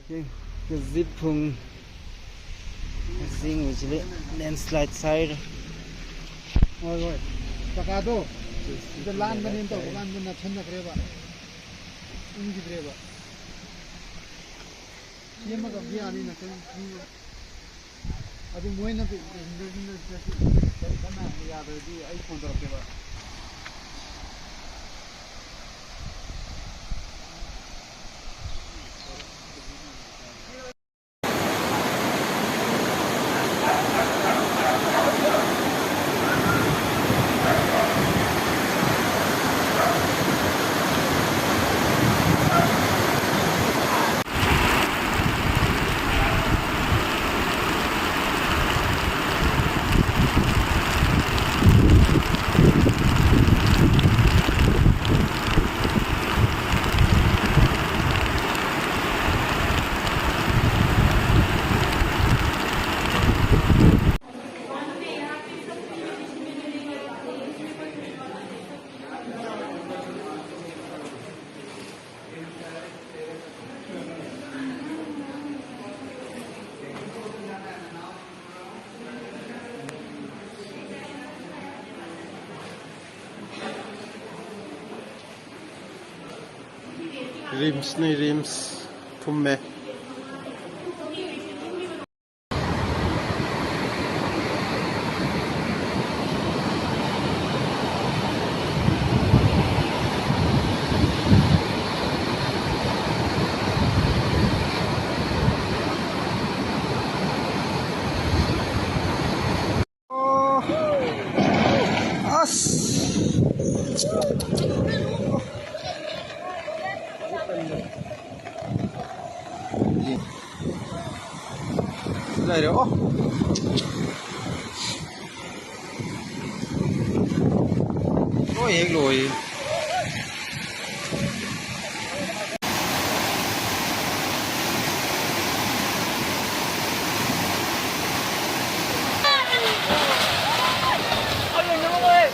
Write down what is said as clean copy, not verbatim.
cái zip phùng riêng của chị landslide side rồi rồi taka to ito lan banin to lan ban na chanda kreba ungi kreba yema ka biya ni na kan adu moina pe indina kana ya da di ai phone to kreba rims ni rims pumme đây đó có hiện rồi Oye, no me lo es.